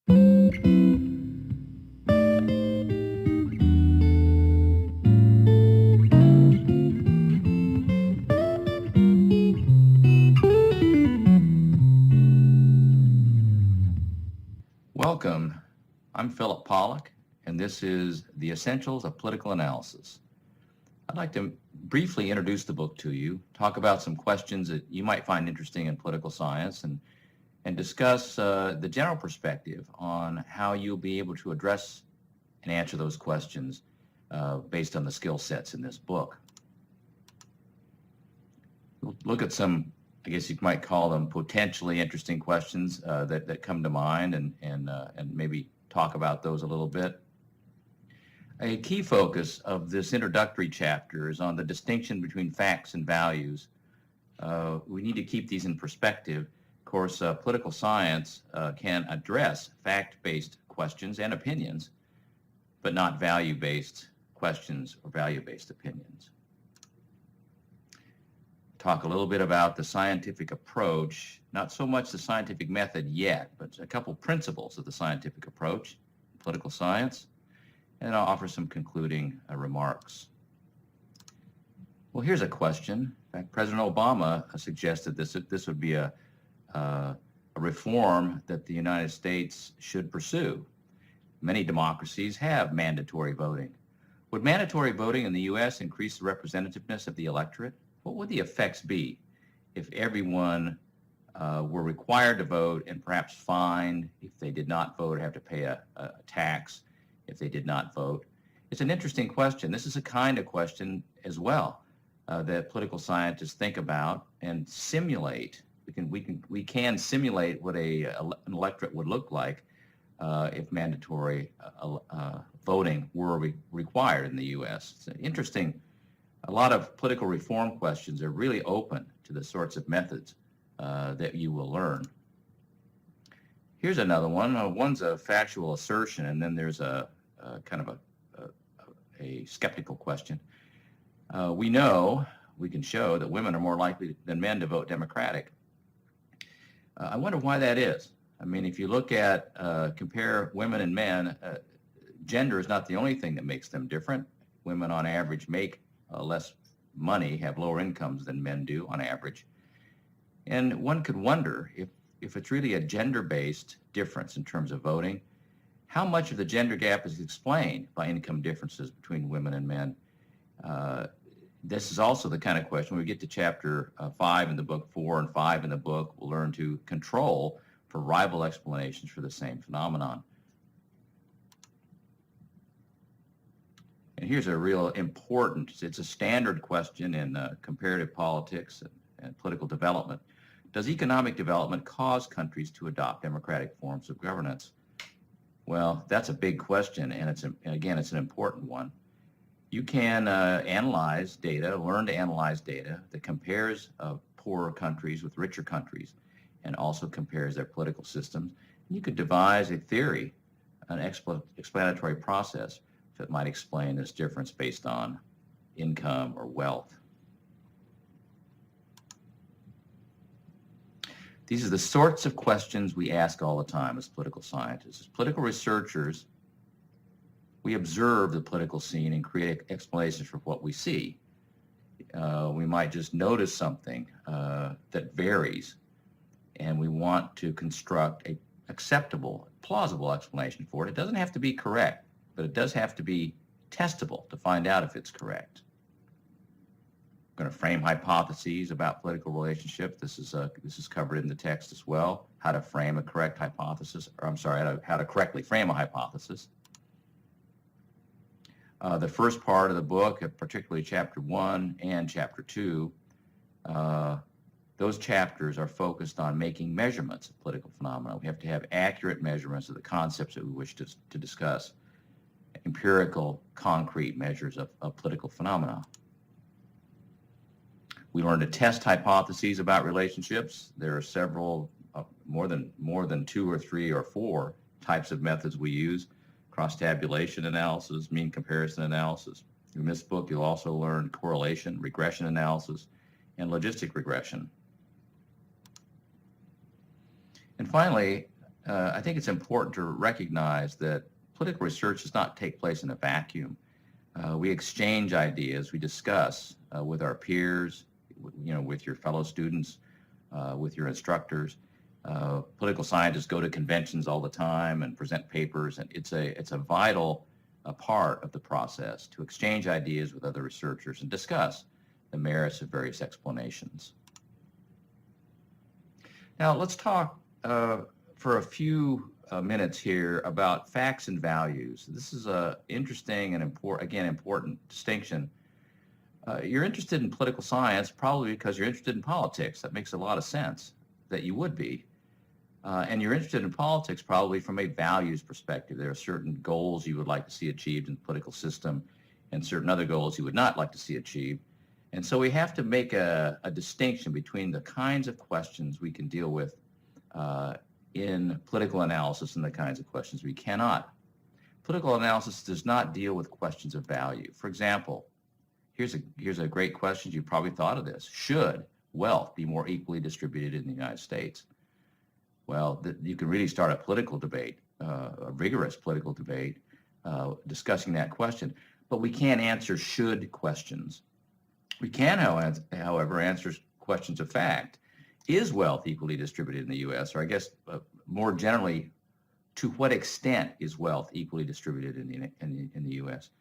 Welcome. I'm Philip Pollack, and this is The Essentials of Political Analysis. I'd like to briefly introduce the book to you, talk about some questions that you might find interesting in political science, and discuss the general perspective on how you'll be able to address and answer those questions based on the skill sets in this book. We'll look at some, I guess you might call them potentially interesting questions that come to mind and maybe talk about those a little bit. A key focus of this introductory chapter is on the distinction between facts and values. We need to keep these in perspective. Of course, political science can address fact-based questions and opinions, but not value-based questions or value-based opinions. Talk a little bit about the scientific approach, not so much the scientific method yet, but a couple principles of the scientific approach in political science, and I'll offer some concluding remarks. Well, here's a question. In fact, President Obama suggested this would be a reform that the United States should pursue. Many democracies have mandatory voting. Would mandatory voting in the U.S. increase the representativeness of the electorate? What would the effects be if everyone were required to vote and perhaps fined if they did not vote, have to pay a tax if they did not vote? It's an interesting question. This is a kind of question as well that political scientists think about and simulate. We can simulate what an electorate would look like if mandatory voting were required in the U.S. It's interesting. A lot of political reform questions are really open to the sorts of methods that you will learn. Here's another one. One's a factual assertion, and then there's a kind of a skeptical question. We can show that women are more likely than men to vote Democratic. I wonder why that is. I mean, if you look at, compare women and men, gender is not the only thing that makes them different. Women on average make less money, have lower incomes than men do on average. And one could wonder if it's really a gender-based difference in terms of voting, how much of the gender gap is explained by income differences between women and men? This is also the kind of question, when we get to chapter 5 in the book, 4 and 5 in the book, we'll learn to control for rival explanations for the same phenomenon. And here's a real important, it's a standard question in comparative politics and political development. Does economic development cause countries to adopt democratic forms of governance? Well, that's a big question, and it's an important one. You can analyze data, learn to analyze data that compares poorer countries with richer countries and also compares their political systems. You could devise a theory, an explanatory process that might explain this difference based on income or wealth. These are the sorts of questions we ask all the time as political scientists. As political researchers, we observe the political scene and create explanations for what we see. We might just notice something that varies, and we want to construct an acceptable, plausible explanation for it. It doesn't have to be correct, but it does have to be testable to find out if it's correct. We're going to frame hypotheses about political relationships. This is covered in the text as well, how to frame a correct hypothesis, or I'm sorry, how to correctly frame a hypothesis. The first part of the book, particularly chapter 1 and chapter 2, those chapters are focused on making measurements of political phenomena. We have to have accurate measurements of the concepts that we wish to discuss, empirical, concrete measures of political phenomena. We learn to test hypotheses about relationships. There are several, more than 2 or 3 or 4 types of methods we use: cross-tabulation analysis, mean comparison analysis. In this book, you'll also learn correlation, regression analysis, and logistic regression. And finally, I think it's important to recognize that political research does not take place in a vacuum. We exchange ideas, we discuss with our peers, with your fellow students, with your instructors. Political scientists go to conventions all the time and present papers, and it's a vital part of the process to exchange ideas with other researchers and discuss the merits of various explanations. Now let's talk for a few minutes here about facts and values. This is an interesting and important distinction. You're interested in political science probably because you're interested in politics. That makes a lot of sense that you would be. And you're interested in politics probably from a values perspective. There are certain goals you would like to see achieved in the political system and certain other goals you would not like to see achieved. And so we have to make a distinction between the kinds of questions we can deal with in political analysis and the kinds of questions we cannot. Political analysis does not deal with questions of value. For example, here's a great question. You probably thought of this. Should wealth be more equally distributed in the United States? Well, you can really start a political debate, a rigorous political debate, discussing that question. But we can't answer should questions. We can, however, answer questions of fact. Is wealth equally distributed in the U.S.? Or I guess more generally, to what extent is wealth equally distributed in the U.S.?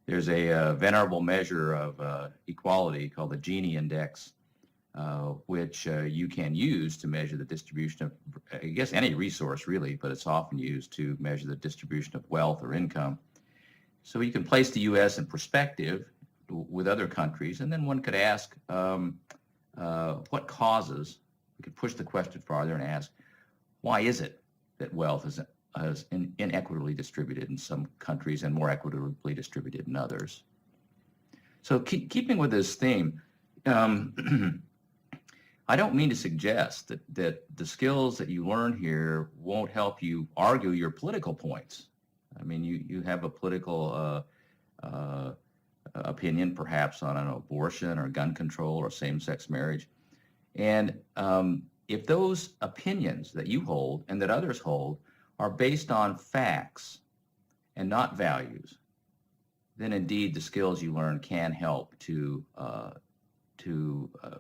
There's a venerable measure of equality called the Gini Index, which you can use to measure the distribution of, I guess, any resource really, but it's often used to measure the distribution of wealth or income. So you can place the U.S. in perspective with other countries, and then one could ask what causes. We could push the question farther and ask, why is it that wealth is inequitably distributed in some countries and more equitably distributed in others? So keeping with this theme, I don't mean to suggest that the skills that you learn here won't help you argue your political points. I mean, you have a political opinion, perhaps on abortion or gun control or same-sex marriage. And if those opinions that you hold and that others hold are based on facts and not values, then indeed the skills you learn can help to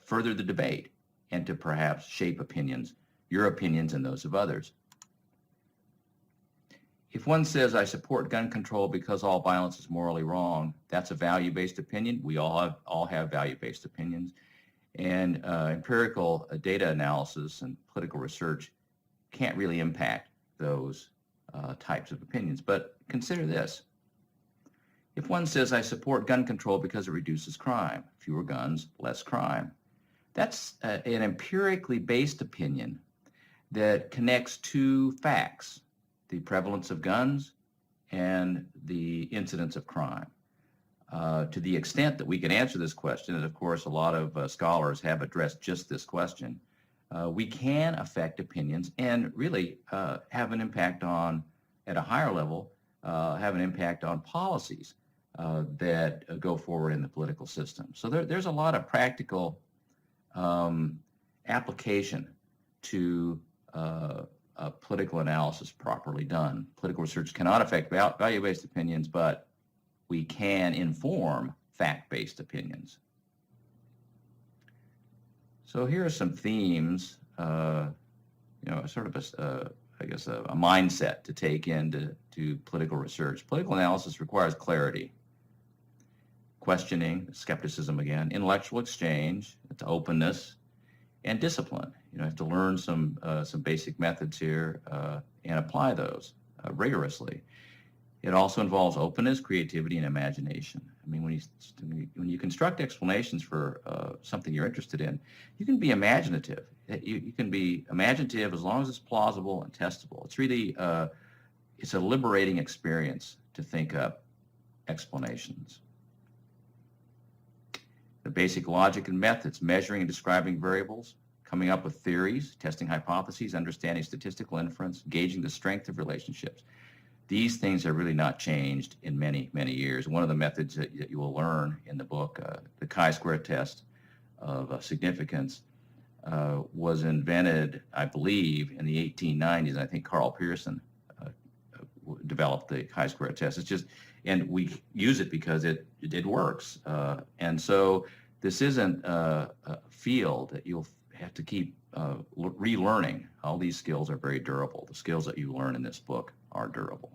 further the debate and to perhaps shape opinions, your opinions and those of others. If one says, I support gun control because all violence is morally wrong, that's a value-based opinion. We all have value-based opinions. And empirical data analysis and political research can't really impact those types of opinions. But consider this. If one says, I support gun control because it reduces crime, fewer guns, less crime, that's an empirically based opinion that connects two facts, the prevalence of guns and the incidence of crime. To the extent that we can answer this question, and of course a lot of scholars have addressed just this question, we can affect opinions and really have an impact on, at a higher level, have an impact on policies that go forward in the political system. So there's a lot of practical application to political analysis properly done. Political research cannot affect value-based opinions, but we can inform fact-based opinions. So here are some themes, sort of a mindset to take into political research. Political analysis requires clarity, questioning, skepticism again, intellectual exchange, it's openness, and discipline. You have to learn some basic methods here and apply those rigorously. It also involves openness, creativity, and imagination. I mean, when you construct explanations for something you're interested in, you can be imaginative. You can be imaginative as long as it's plausible and testable. It's really it's a liberating experience to think up explanations. The basic logic and methods, measuring and describing variables, coming up with theories, testing hypotheses, understanding statistical inference, gauging the strength of relationships. These things have really not changed in many, many years. One of the methods that you will learn in the book, the chi-square test of significance, was invented, I believe, in the 1890s. I think Carl Pearson developed the chi-square test. It's just, and we use it because it works. And so this isn't a field that you'll have to keep relearning. All these skills are very durable. The skills that you learn in this book are durable.